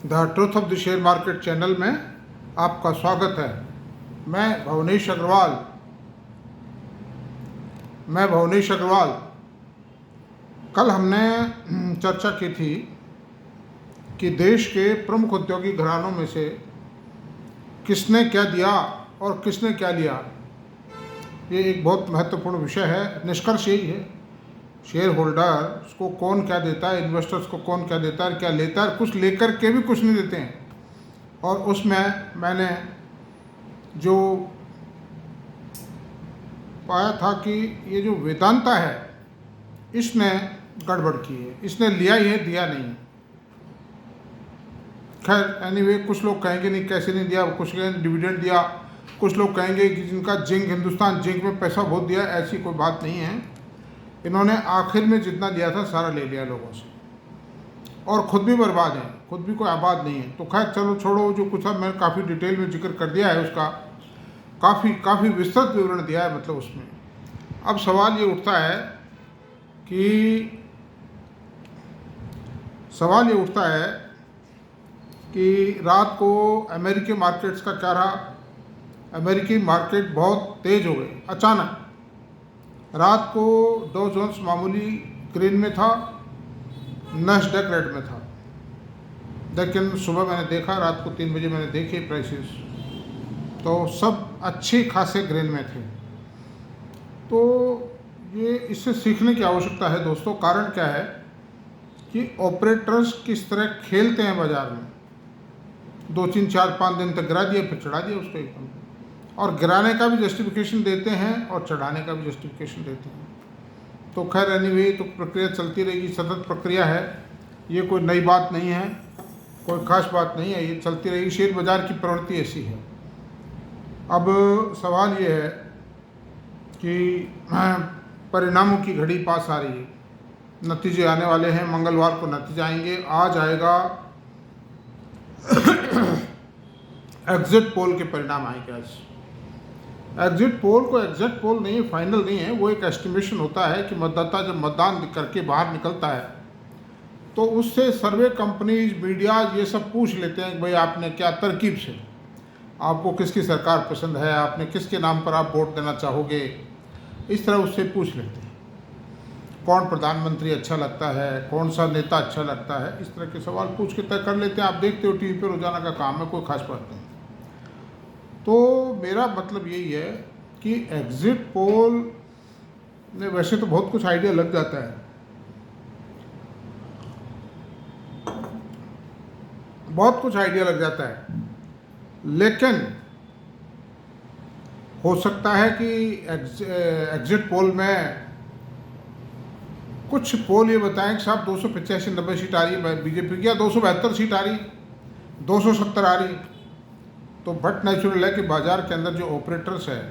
The truth of the share market channel में आपका स्वागत है। मैं भवनेश अग्रवाल। कल हमने चर्चा की थी कि देश के प्रमुख औद्योगिक घरानों में से किसने क्या दिया और किसने क्या लिया। ये एक बहुत महत्वपूर्ण विषय है। निष्कर्ष यही है, शेयर होल्डर को कौन क्या देता है, इन्वेस्टर्स को कौन क्या देता है, क्या लेता है, कुछ लेकर के भी कुछ नहीं देते हैं। और उसमें मैंने जो पाया था कि ये जो वेदांता है इसने गड़बड़ की है, इसने लिया ही है, दिया नहीं है। खैर एनीवे, कुछ लोग कहेंगे नहीं कैसे नहीं दिया, कुछ कहेंगे डिविडेंड दिया, कुछ लोग कहेंगे कि जिनका हिंदुस्तान जिंक में पैसा बहुत दिया। ऐसी कोई बात नहीं है। इन्होंने आखिर में जितना दिया था सारा ले लिया लोगों से, और ख़ुद भी बर्बाद हैं, खुद भी कोई आबाद नहीं है। तो खैर चलो छोड़ो, जो कुछ अब मैंने काफ़ी डिटेल में जिक्र कर दिया है उसका, काफ़ी विस्तृत विवरण दिया है मतलब उसमें। अब सवाल ये उठता है कि रात को अमेरिकी मार्केट्स का क्या रहा। अमेरिकी मार्केट बहुत तेज़ हो गई अचानक। रात को डॉ जोन्स मामूली ग्रीन में था, नैस्डैक रेड में था, लेकिन सुबह मैंने देखा, रात को 3 बजे मैंने देखे प्राइसेस, तो सब अच्छे खासे ग्रीन में थे। तो ये इससे सीखने की आवश्यकता है दोस्तों। कारण क्या है कि ऑपरेटर्स किस तरह खेलते हैं बाज़ार में। 2, 3, 4, 5 दिन तक गिरा दिया, फिर चढ़ा दिया उसको एकदम, और गिराने का भी जस्टिफिकेशन देते हैं और चढ़ाने का भी जस्टिफिकेशन देते हैं। तो खैर एनीवे, तो प्रक्रिया चलती रहेगी, सतत प्रक्रिया है, ये कोई नई बात नहीं है, कोई ख़ास बात नहीं है, ये चलती रहेगी। शेयर बाज़ार की प्रवृत्ति ऐसी है। अब सवाल ये है कि परिणामों की घड़ी पास आ रही है, नतीजे आने वाले हैं। मंगलवार को नतीजे आएंगे। आज आएगा एग्जिट पोल के परिणाम आएंगे आज। एग्जिट पोल को एग्जैक्ट पोल नहीं है, फाइनल नहीं है, वो एक एस्टिमेशन होता है कि मतदाता जब मतदान करके बाहर निकलता है तो उससे सर्वे कंपनीज, मीडिया ये सब पूछ लेते हैं कि भाई आपने क्या तरकीब से, आपको किसकी सरकार पसंद है, आपने किसके नाम पर आप वोट देना चाहोगे, इस तरह उससे पूछ लेते हैं। कौन प्रधानमंत्री अच्छा लगता है, कौन सा नेता अच्छा लगता है, इस तरह के सवाल पूछ के तय कर लेते हैं। आप देखते हो टीवी पे रोजाना का काम है, कोई खास बात नहीं। तो मेरा मतलब यही है कि एग्जिट पोल में वैसे तो बहुत कुछ आइडिया लग जाता है, बहुत कुछ आइडिया लग जाता है, लेकिन हो सकता है कि एग्जिट पोल में कुछ पोल ये बताएं कि साहब 285-90 सीट आ रही है बीजेपी की, या 272 सीट आ रही, 270 आ रही। तो बट नेचुरल है कि बाज़ार के अंदर जो ऑपरेटर्स है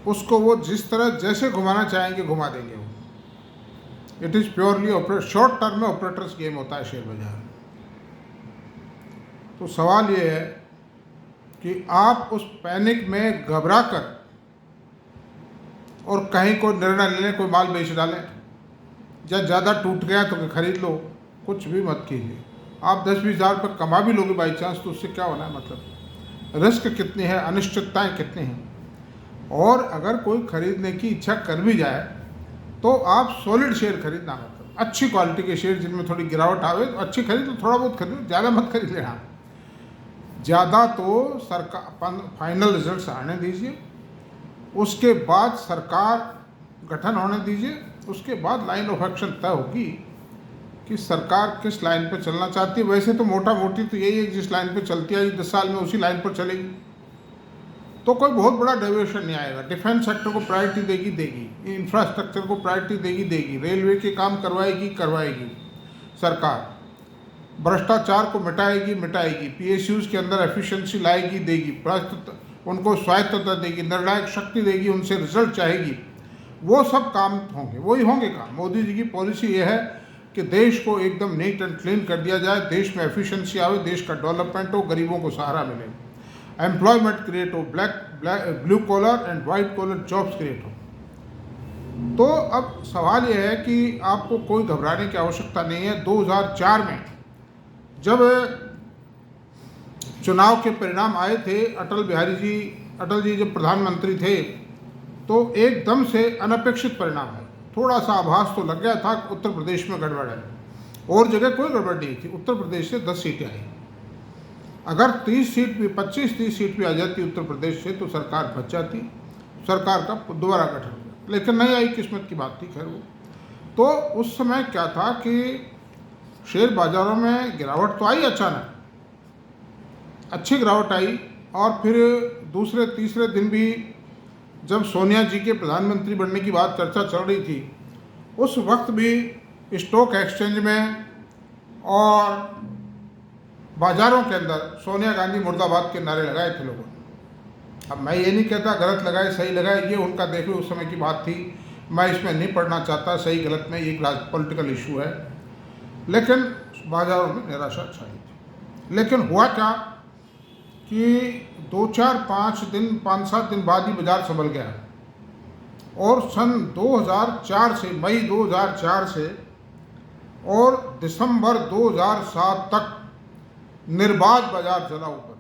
उसको वो जिस तरह जैसे घुमाना चाहेंगे घुमा देंगे वो। It is purely short term में ऑपरेटर्स गेम होता है शेयर बाजार। तो सवाल ये है कि आप उस पैनिक में घबरा कर और कहीं कोई निर्णय ले लें, कोई माल बेच डालें, या ज़्यादा टूट गया तो खरीद लो, कुछ भी मत कीजिए। आप 10-20 हज़ार रुपये कमा भी लोगे बाई चांस, तो उससे क्या होना है। मतलब रिस्क कितनी है, अनिश्चितताएं कितनी हैं। और अगर कोई खरीदने की इच्छा कर भी जाए तो आप सॉलिड शेयर खरीदना, मतलब अच्छी क्वालिटी के शेयर जिनमें थोड़ी गिरावट आवे तो अच्छी खरीद लो, थोड़ा बहुत खरीदो, ज़्यादा मत खरीद लेना। ज़्यादा तो सरकार फाइनल रिजल्ट्स आने दीजिए, उसके बाद सरकार गठन होने दीजिए, उसके बाद लाइन ऑफ एक्शन तय होगी कि सरकार किस लाइन पर चलना चाहती है। वैसे तो मोटा मोटी तो यही है, जिस लाइन पर चलती आई 10 साल में उसी लाइन पर चलेगी, तो कोई बहुत बड़ा डेविएशन नहीं आएगा। डिफेंस सेक्टर को प्रायोरिटी देगी, इंफ्रास्ट्रक्चर को प्रायोरिटी देगी, रेलवे के काम करवाएगी सरकार, भ्रष्टाचार को मिटाएगी, PSUs के अंदर एफिशिएंसी लाएगी, देगी, उनको स्वायत्तता देगी, निर्णायक शक्ति देगी, उनसे रिजल्ट चाहेगी। वो सब काम होंगे, वही होंगे काम। मोदी जी की पॉलिसी ये है कि देश को एकदम नीट एंड क्लीन कर दिया जाए, देश में एफिशिएंसी आवे, देश का डेवलपमेंट हो, गरीबों को सहारा मिले, एम्प्लॉयमेंट क्रिएट हो, blue collar and white collar jobs create हो। तो अब सवाल यह है कि आपको कोई घबराने की आवश्यकता नहीं है। 2004 में जब चुनाव के परिणाम आए थे, अटल जी जब प्रधानमंत्री थे तो एकदम से अनपेक्षित परिणाम है। थोड़ा सा आभास तो लग गया था कि उत्तर प्रदेश में गड़बड़ है, और जगह कोई गड़बड़ नहीं थी। उत्तर प्रदेश से 10 सीटें आई। अगर 30 सीट भी 25-30 सीट भी आ जाती उत्तर प्रदेश से तो सरकार बच जाती, सरकार का दोबारा गठन हो गया, लेकिन नहीं आई, किस्मत की बात थी। खैर वो तो उस समय क्या था कि शेयर बाजारों में गिरावट तो आई, अचानक अच्छी गिरावट आई। और फिर दूसरे तीसरे दिन भी जब सोनिया जी के प्रधानमंत्री बनने की बात चर्चा चल रही थी, उस वक्त भी स्टॉक एक्सचेंज में और बाजारों के अंदर सोनिया गांधी मुर्दाबाद के नारे लगाए थे लोगों ने। अब मैं ये नहीं कहता गलत लगाए सही लगाए, ये उनका देखो उस समय की बात थी, मैं इसमें नहीं पढ़ना चाहता सही गलत में, एक पॉलिटिकल इशू है। लेकिन बाजारों में निराशा छाई थी। लेकिन हुआ क्या कि 5-7 दिन बाद ही बाजार संभल गया, और सन 2004 से, मई 2004 से और दिसंबर 2007 तक निर्बाध बाजार चला, ऊपर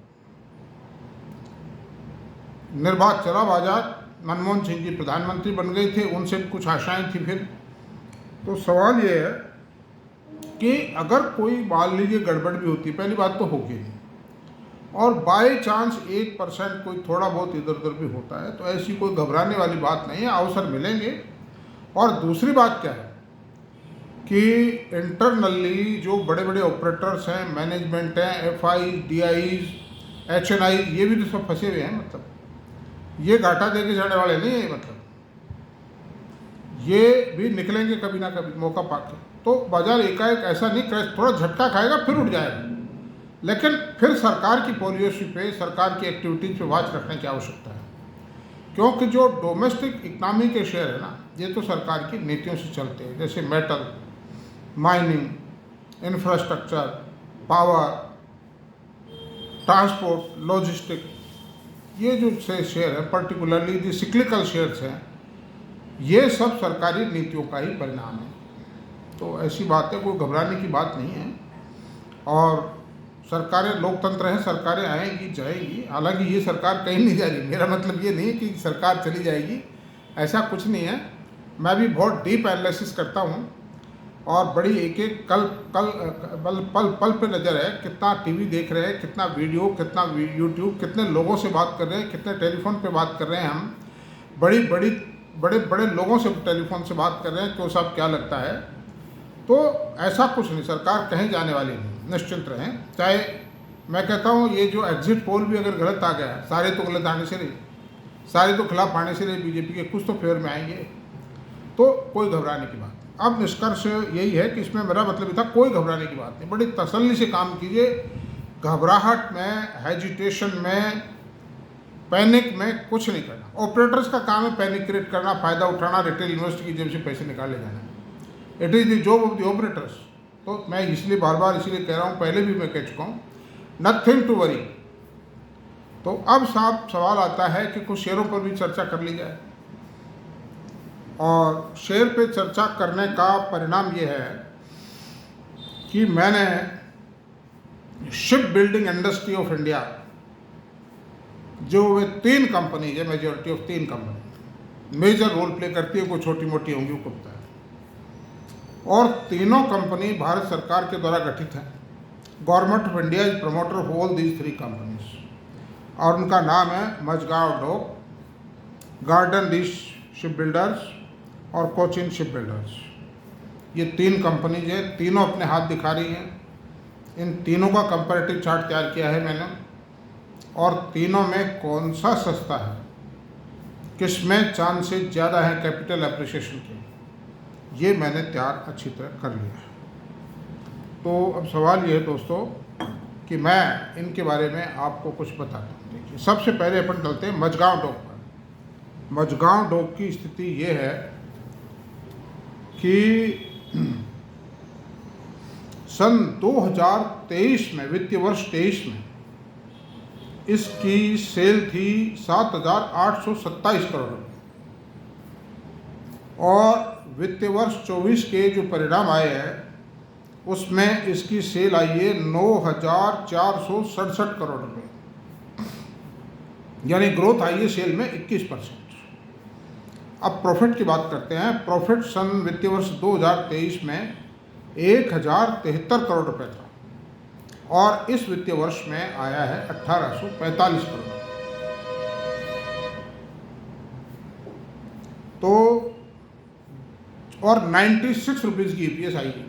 निर्बाध चला बाजार। मनमोहन सिंह जी प्रधानमंत्री बन गए थे, उनसे भी कुछ आशाएं थी। फिर तो सवाल ये है कि अगर कोई मान लीजिए गड़बड़ भी होती, पहली बात तो होगी नहीं, और बाय चांस 1% कोई थोड़ा बहुत इधर उधर भी होता है, तो ऐसी कोई घबराने वाली बात नहीं है, अवसर मिलेंगे। और दूसरी बात क्या है कि इंटरनली जो बड़े बड़े ऑपरेटर्स हैं, मैनेजमेंट हैं, FI, DIs, HNI, ये भी तो सब फंसे हुए हैं। मतलब ये घाटा दे के जाने वाले नहीं है, मतलब ये भी निकलेंगे कभी ना कभी मौका पाके। तो बाजार एकाएक ऐसा नहीं क्रैश, थोड़ा झटका खाएगा फिर उठ जाएगा, लेकिन फिर सरकार की पॉलिसी पे, सरकार की एक्टिविटीज पे वॉच रखने की आवश्यकता है। क्योंकि जो डोमेस्टिक इकनॉमी के शेयर है ना, ये तो सरकार की नीतियों से चलते हैं, जैसे metal, mining, infrastructure, power, transport, logistic, ये जो शेयर है, पर्टिकुलरली जो सिक्लिकल शेयर्स हैं, ये सब सरकारी नीतियों का ही परिणाम है। तो ऐसी बात है, कोई घबराने की बात नहीं है। और सरकारें, लोकतंत्र है, सरकारें आएंगी जाएंगी। हालांकि ये सरकार कहीं नहीं जा रही, मेरा मतलब ये नहीं कि सरकार चली जाएगी, ऐसा कुछ नहीं है। मैं भी बहुत डीप एनालिसिस करता हूँ, और बड़ी एक एक पल पे नज़र है, कितना टीवी देख रहे हैं, कितना वीडियो, कितना यूट्यूब, कितने लोगों से बात कर रहे हैं, कितने टेलीफोन पे बात कर रहे हैं। हम बड़े बड़े लोगों से टेलीफोन से बात कर रहे हैं, क्यों साहब क्या लगता है। तो ऐसा कुछ नहीं, सरकार कहीं जाने वाली नहीं, निश्चिंत रहें। चाहे मैं कहता हूँ ये जो एग्जिट पोल भी अगर गलत आ गया, सारे तो गलत आने से नहीं, सारे तो खिलाफ आने से नहीं, बीजेपी के कुछ तो फेवर में आएंगे, तो कोई घबराने की बात। अब निष्कर्ष यही है कि इसमें मेरा मतलब था कोई घबराने की बात नहीं, बड़ी तसल्ली से काम कीजिए। घबराहट में, हेजिटेशन में, पैनिक में कुछ नहीं करना। ऑपरेटर्स का काम है पैनिक क्रिएट करना, फ़ायदा उठाना, रिटेल इन्वेस्टर की जेब से पैसे निकाले जाना। It is the job of the operators. तो मैं इसलिए बार बार इसलिए कह रहा हूँ, पहले भी मैं कह चुका हूँ, नथिंग टू वरी। तो अब साहब सवाल आता है कि कुछ शेयरों पर भी चर्चा कर ली जाए, और शेयर पे चर्चा करने का परिणाम ये है कि मैंने ship building industry of India, जो वे 3 कंपनी है, majority of 3 company major role play करती है, कोई छोटी मोटी होंगी वो बताया, और तीनों कंपनी भारत सरकार के द्वारा गठित है। Government of India is promoter of all these 3 companies, और उनका नाम है Mazagon dock, garden reach ship builders और कोचिन शिप बिल्डर्स। ये 3 कंपनीज है, तीनों अपने हाथ दिखा रही हैं। इन तीनों का कंपैरेटिव चार्ट तैयार किया है मैंने, और तीनों में कौन सा सस्ता है, किस में चांसेस ज़्यादा है कैपिटल एप्रिसिएशन के, ये मैंने तैयार अच्छी तरह कर लिया है। तो अब सवाल ये है दोस्तों कि मैं इनके बारे में आपको कुछ बताता हूँ। देखिए, सबसे पहले अपन चलते हैं मझगांव डॉक पर। मझगांव डॉक की स्थिति ये है कि सन 2023 में, वित्तीय वर्ष 23 में इसकी सेल थी 7,827 करोड़ रुपये, और वित्तीय वर्ष 24 के जो परिणाम आए हैं उसमें इसकी सेल आई है 9,467 करोड़ रुपए, यानी ग्रोथ आई है सेल में 21%। अब प्रॉफिट की बात करते हैं। प्रॉफिट सन वित्तीय वर्ष 2023 में 1,073 करोड़ रुपए था और इस वित्तीय वर्ष में आया है 1,845 करोड़। तो और 96 रुपीज़ की ईपीएस आई है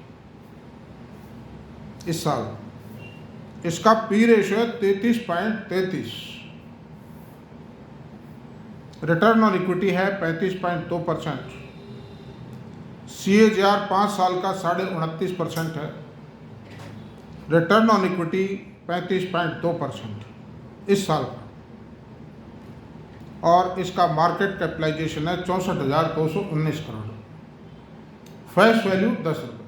इस साल। इसका पी रेशियो है 33.33, रिटर्न ऑन इक्विटी है 35.2%, CAGR 5 साल का 29.5% है, रिटर्न ऑन इक्विटी 35.2% इस साल का, और इसका मार्केट कैपिटलाइजेशन है 64,219 करोड़, फेस वैल्यू 10 रुपये,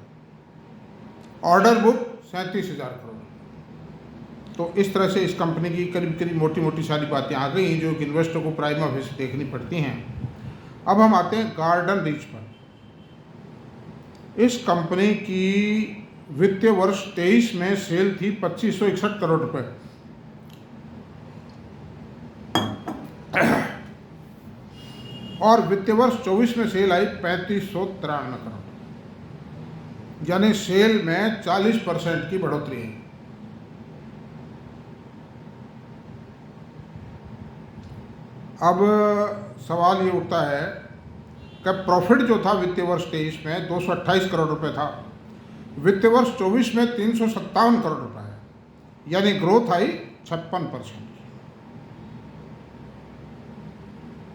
ऑर्डर बुक 37,000 करोड़। तो इस तरह से इस कंपनी की करीब करीब मोटी मोटी सारी बातें आ गई जो कि इन्वेस्टर को प्राइमा फेसी देखनी पड़ती हैं। अब हम आते हैं गार्डन रीच पर। इस कंपनी की वित्तीय वर्ष 23 में सेल थी 2561 करोड़ रुपए और वित्तीय वर्ष 24 में सेल आई 3593 करोड़, यानी सेल में 40% की बढ़ोतरी है। अब सवाल ये उठता है कि प्रॉफिट जो था वित्तीय वर्ष 23 में 228 करोड़ रुपए था, वित्तीय वर्ष 24 में 357 करोड़ रुपए है, यानी ग्रोथ आई 56%।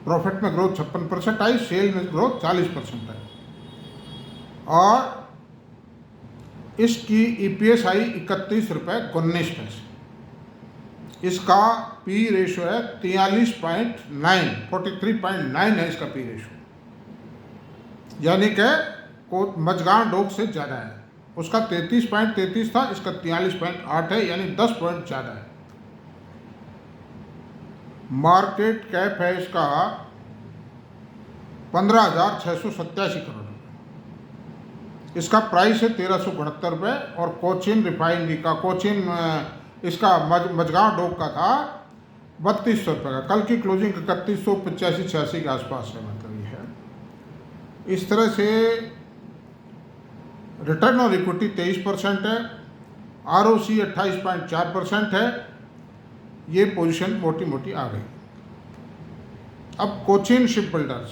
प्रॉफिट में ग्रोथ 56% आई, सेल में ग्रोथ 40% आई, और इसकी ईपीएस आई 31 रुपये 19 पैसे। इसका पी रेशियो है 43.9 है इसका पी रेशियो, यानी कि मजगां डोक से ज़्यादा है। उसका 33.33 था, इसका 43.8 है, यानी 10 पॉइंट ज़्यादा है। मार्केट कैप है इसका 15,687 करोड़ रुपये। इसका प्राइस है 1,369 रुपये, और कोचिन रिफाइनरी का इसका मजगांव डोक का था 3,200 रुपये का। कल की क्लोजिंग 3,185-86 के आसपास है, मतलब ये है। इस तरह से रिटर्न ऑन इक्विटी 23% है, ROC 28.4% है। ये पोजीशन मोटी मोटी आ गई। अब कोचिन शिप बिल्डर्स,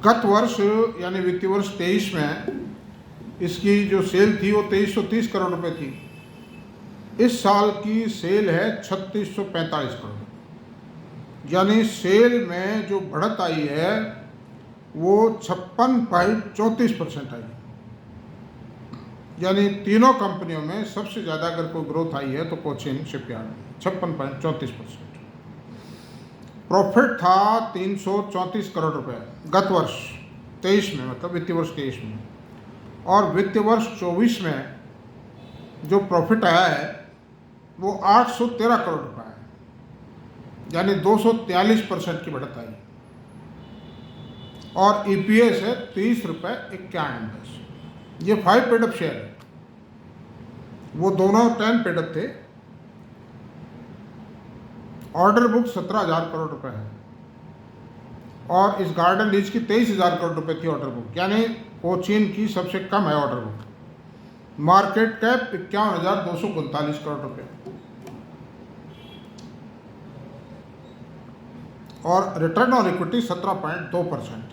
गत वर्ष यानी वित्तीय वर्ष 23 में इसकी जो सेल थी वो 2,330 करोड़ रुपए थी। इस साल की सेल है 3,645 करोड़, यानी सेल में जो बढ़त आई है वो 56.34% आई, यानी तीनों कंपनियों में सबसे ज़्यादा अगर कोई ग्रोथ आई है तो कोचिन शिपयार्ड में 56.34%। प्रॉफिट था 334 करोड़ रुपए गत वर्ष 23 में, मतलब वित्तीय वर्ष 23 में, और वित्तीय वर्ष 24 में जो प्रॉफिट आया है वो 813 करोड़ रुपए है, यानी 243% की बढ़त आई, और ईपीएस है 30.51 रुपये। ये 5 पेड अप शेयर है, वो दोनों 10 पेड अप थे। ऑर्डर बुक 17,000 करोड़ रुपए है, और इस गार्डन रीच की 23,000 करोड़ रुपए थी ऑर्डर बुक, यानी कोचिन की सबसे कम है order book. Market cap 51,239 crore रुपए, और रिटर्न ऑन इक्विटी 17.2%।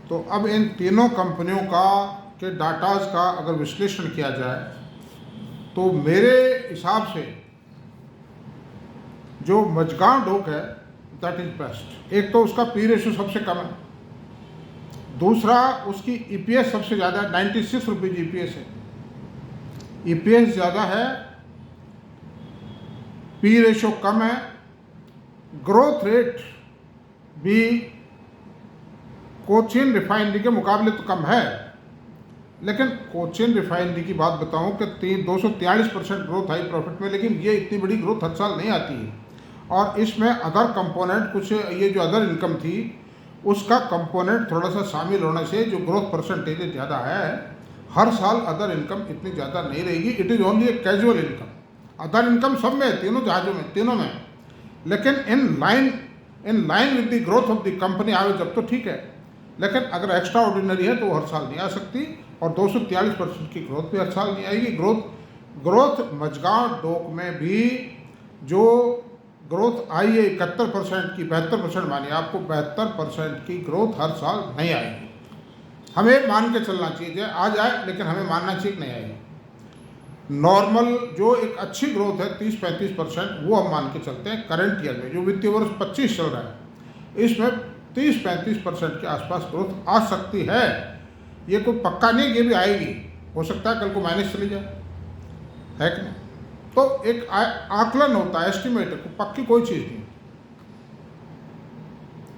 तो अब इन तीनों कंपनियों के डाटाज का अगर विश्लेषण किया जाए तो मेरे हिसाब से जो मजगांव डोक है दैट इज बेस्ट। एक तो उसका पी रेशियो सबसे कम है, दूसरा उसकी ईपीएस सबसे ज़्यादा है, 96 रुपीज़ ईपीएस है, ईपीएस ज़्यादा है, पी रेशियो कम है, ग्रोथ रेट भी कोचिन रिफाइनरी के मुकाबले तो कम है, लेकिन कोचिन रिफाइनरी की बात बताऊं कि 243% ग्रोथ आई प्रॉफिट में, लेकिन ये इतनी बड़ी ग्रोथ हर साल नहीं आती है। और इसमें अदर कंपोनेंट कुछ, ये जो अदर इनकम थी उसका कंपोनेंट थोड़ा सा शामिल होने से जो ग्रोथ परसेंटेज ज़्यादा है, हर साल अदर इनकम इतनी ज़्यादा नहीं रहेगी। It is only a casual income. Other income सब में है, तीनों जहाज़ों में, तीनों में, लेकिन in line with the growth of the company आवे जब तो ठीक है, लेकिन अगर एक्स्ट्रा ऑर्डिनरी है तो वो हर साल नहीं आ सकती। और 243% की ग्रोथ भी हर साल नहीं आएगी। ग्रोथ मझगांव डोक में भी जो ग्रोथ आई है 71% की, 72% मानिए आपको, 72% की ग्रोथ हर साल नहीं आएगी। हमें मान के चलना चाहिए, आ जाए लेकिन हमें मानना चाहिए कि नहीं आएगी। नॉर्मल जो एक अच्छी ग्रोथ है 30-35%, वो हम मान के चलते हैं। करंट ईयर में जो वित्तीय वर्ष 25 चल रहा है, इसमें 30-35% के आसपास ग्रोथ आ सकती है। ये कोई पक्का नहीं, ये भी आएगी, हो सकता है कल को माइनस चली जाए, है कि नहीं। तो एक आकलन होता है, एस्टिमेट है, पक्की कोई चीज़ नहीं।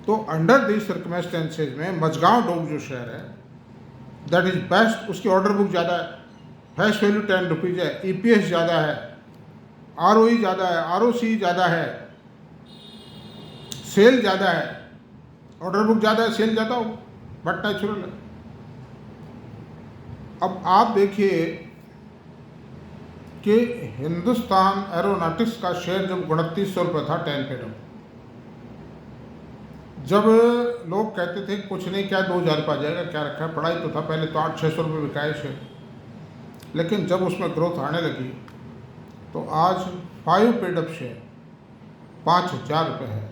तो अंडर दी सर्कमस्टेंसेज में मझगांव डोक जो शहर है, दैट इज बेस्ट। उसकी ऑर्डर बुक ज़्यादा है, फेस वैल्यू 10 रुपीज़ है, EPS ज़्यादा है, ROE ज़्यादा है, ROC ज़्यादा है, सेल ज़्यादा है। ऑर्डर बुक ज़्यादा है, सेल ज़्यादा हो, बट नेचुरल है। अब आप देखिए कि हिंदुस्तान एरोनॉटिक्स का शेयर जब 2900 रुपये था 10 पे, जब लोग कहते थे कुछ नहीं, क्या 2000 रुपये आ जाएगा, क्या रखा है, पढ़ाई तो था, पहले तो 800-600 रुपये बिकाए शेयर, लेकिन जब उसमें ग्रोथ आने लगी तो आज 5 पेड अप शेयर 5000 रुपये है।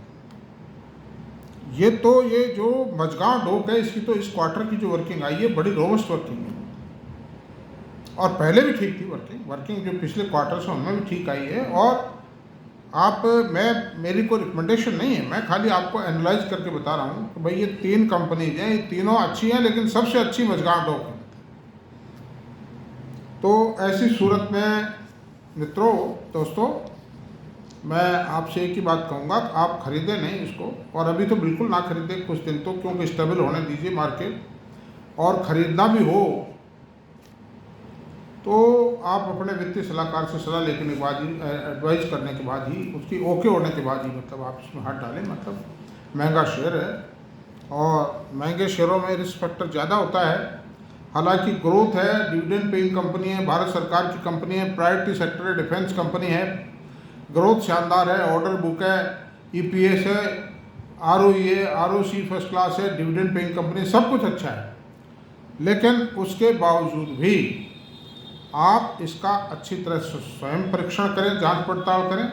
ये जो मझगांव डोक है, इसकी तो इस क्वार्टर की जो वर्किंग आई है, बड़ी रोबस्ट वर्किंग है, और पहले भी ठीक थी वर्किंग जो पिछले क्वार्टर्स हैं उनमें भी ठीक आई है। और मेरी कोई रिकमेंडेशन नहीं है, मैं खाली आपको एनालाइज करके बता रहा हूँ कि भाई ये 3 कंपनीज हैं, ये तीनों अच्छी हैं, लेकिन सबसे अच्छी मझगांव डोक है। तो ऐसी सूरत में मित्रों, दोस्तों, मैं आपसे एक ही बात कहूँगा कि आप खरीदें नहीं इसको, और अभी तो बिल्कुल ना खरीदें कुछ दिन तो, क्योंकि स्टेबल होने दीजिए मार्केट। और ख़रीदना भी हो तो आप अपने वित्तीय सलाहकार से सलाह लेने के बाद ही, एडवाइस करने के बाद ही, उसकी ओके होने के बाद ही मतलब आप इसमें हाथ डालें। मतलब महंगा शेयर है, और महंगे शेयरों में रिस्क फैक्टर ज़्यादा होता है। हालांकि ग्रोथ है, डिविडेंड पेइंग कंपनी है, भारत सरकार की कंपनी है, प्रायोरिटी सेक्टर है, डिफेंस कंपनी है, ग्रोथ शानदार है, ऑर्डर बुक है, EPS है, ROE है, ROC फर्स्ट क्लास है, डिविडेंड पेइंग कंपनी, सब कुछ अच्छा है। लेकिन उसके बावजूद भी आप इसका अच्छी तरह से स्वयं परीक्षण करें, जांच पड़ताल करें।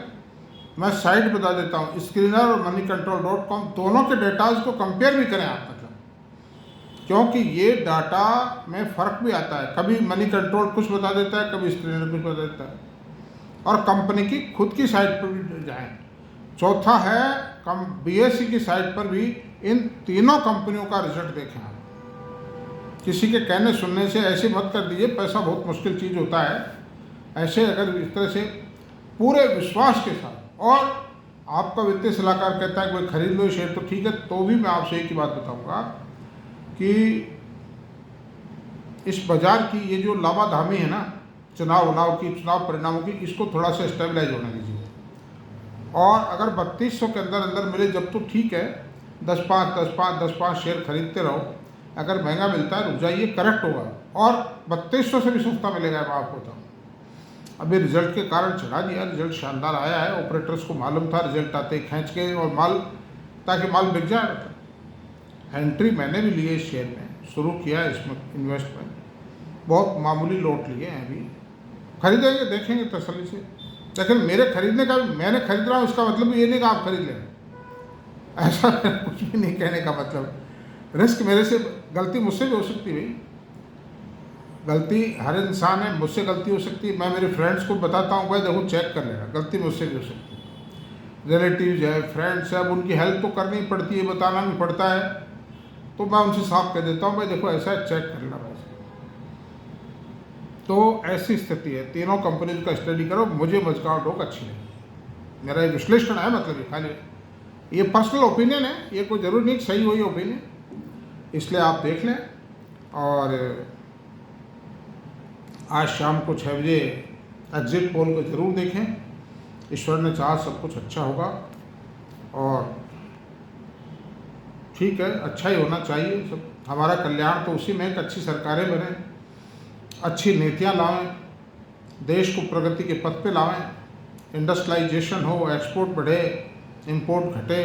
मैं साइट बता देता हूँ, स्क्रीनर और moneycontrol.com दोनों के डेटाज को कंपेयर भी करें आप, मतलब क्योंकि ये डाटा में फ़र्क भी आता है। कभी मनी कंट्रोल कुछ बता देता है, कभी स्क्रीनर कुछ बता देता है। और कंपनी की खुद की साइट पर भी जाएँ। चौथा है, BSE की साइट पर भी इन तीनों कंपनियों का रिजल्ट देखें आप। किसी के कहने सुनने से ऐसे मत कर दीजिए, पैसा बहुत मुश्किल चीज़ होता है। ऐसे अगर इस तरह से पूरे विश्वास के साथ, और आपका वित्तीय सलाहकार कहता है कि भाई खरीद लो शेयर, तो ठीक है, तो भी मैं आपसे एक ही बात बताऊंगा कि इस बाज़ार की ये जो लावाधामी है ना, चुनाव परिणामों की, इसको थोड़ा सा स्टेबलाइज होने दीजिए। और अगर 3200 के अंदर मिले जब तो ठीक है, 10-5 शेयर खरीदते रहो। अगर महंगा मिलता है रुक जाइए, करेक्ट होगा, और 3200 से भी सस्ता मिलेगा। मैं आपको बताऊँ, अभी रिजल्ट के कारण चढ़ा दिया, रिजल्ट शानदार आया है, ऑपरेटर्स को मालूम था रिजल्ट आते ही खींच के, और माल, ताकि माल बिक जाए। एंट्री मैंने भी ली है इस शेयर में, शुरू किया है इसमें इन्वेस्टमेंट, बहुत मामूली लॉट लिए हैं। अभी खरीदेंगे, देखेंगे तसल्ली से। लेकिन मेरे खरीदने का, मैंने खरीद रहा हूँ, उसका मतलब ये नहीं कि आप खरीद लें, ऐसा कुछ भी नहीं कहने का मतलब। रिस्क मेरे से, गलती मुझसे भी हो सकती है, गलती हर इंसान है, मुझसे गलती हो सकती है। मैं मेरे फ्रेंड्स को बताता हूँ, भाई देखो चेक कर लेना, गलती मुझसे भी हो सकती है। रिलेटिव्स है, फ्रेंड्स है, अब उनकी हेल्प तो करनी पड़ती है, बताना भी पड़ता है, तो मैं उनसे साफ कह देता हूँ, भाई देखो ऐसा है, चेक कर लेना वैसे। तो ऐसी स्थिति है, तीनों कंपनीज का स्टडी करो। मुझे मझगांव डोक अच्छी लगी, मेरा ये विश्लेषण है, मतलब ये खाली ये पर्सनल ओपिनियन है, ये कोई ज़रूरी नहीं सही हो ये ओपिनियन, इसलिए आप देख लें। और आज शाम को 6 बजे एग्जिट पोल को ज़रूर देखें। ईश्वर ने चाहा सब कुछ अच्छा होगा, और ठीक है, अच्छा ही होना चाहिए। सब हमारा कल्याण तो उसी में है कि अच्छी सरकारें बने, अच्छी नीतियाँ लाएं, देश को प्रगति के पथ पे लाएं, इंडस्ट्रियलाइजेशन हो, एक्सपोर्ट बढ़े, इंपोर्ट घटे,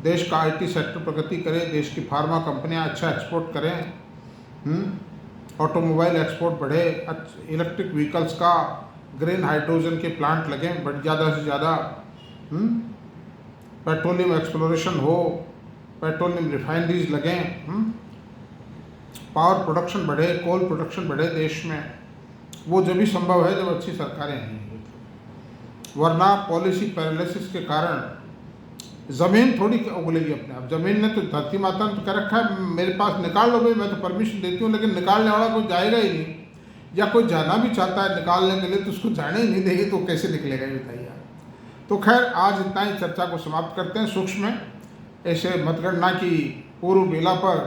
देश का आईटी सेक्टर प्रगति करे, देश की फार्मा कंपनियां अच्छा एक्सपोर्ट करें, ऑटोमोबाइल एक्सपोर्ट बढ़े, इलेक्ट्रिक व्हीकल्स का, ग्रीन हाइड्रोजन के प्लांट लगें बट ज़्यादा से ज़्यादा, पेट्रोलियम एक्सप्लोरेशन हो, पेट्रोलियम रिफाइनरीज लगें, पावर प्रोडक्शन बढ़े, कोल प्रोडक्शन बढ़े देश में। वो जब भी संभव है जब अच्छी सरकारें हैं, वरना पॉलिसी पैरालिसिस के कारण ज़मीन थोड़ी उगलेगी अपने आप। ज़मीन ने तो, धरती माता ने तो कह रखा है मेरे पास निकाल लो भाई, मैं तो परमिशन देती हूँ, लेकिन निकालने वाला कोई जाएगा ही नहीं, या कोई जाना भी चाहता है निकालने के लिए तो उसको जाने ही नहीं देगी, तो कैसे निकलेगा ये बताइए आप। तो खैर आज इतना ही, चर्चा को समाप्त करते हैं। सूक्ष्म ऐसे मतगणना की पूर्व बेला पर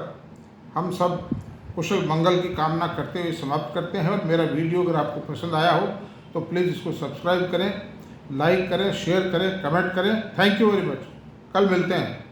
हम सब कुशल मंगल की कामना करते हुए समाप्त करते हैं। और मेरा वीडियो अगर आपको पसंद आया हो तो प्लीज़ इसको सब्सक्राइब करें, लाइक करें, शेयर करें, कमेंट करें। Thank you very much. कल मिलते हैं।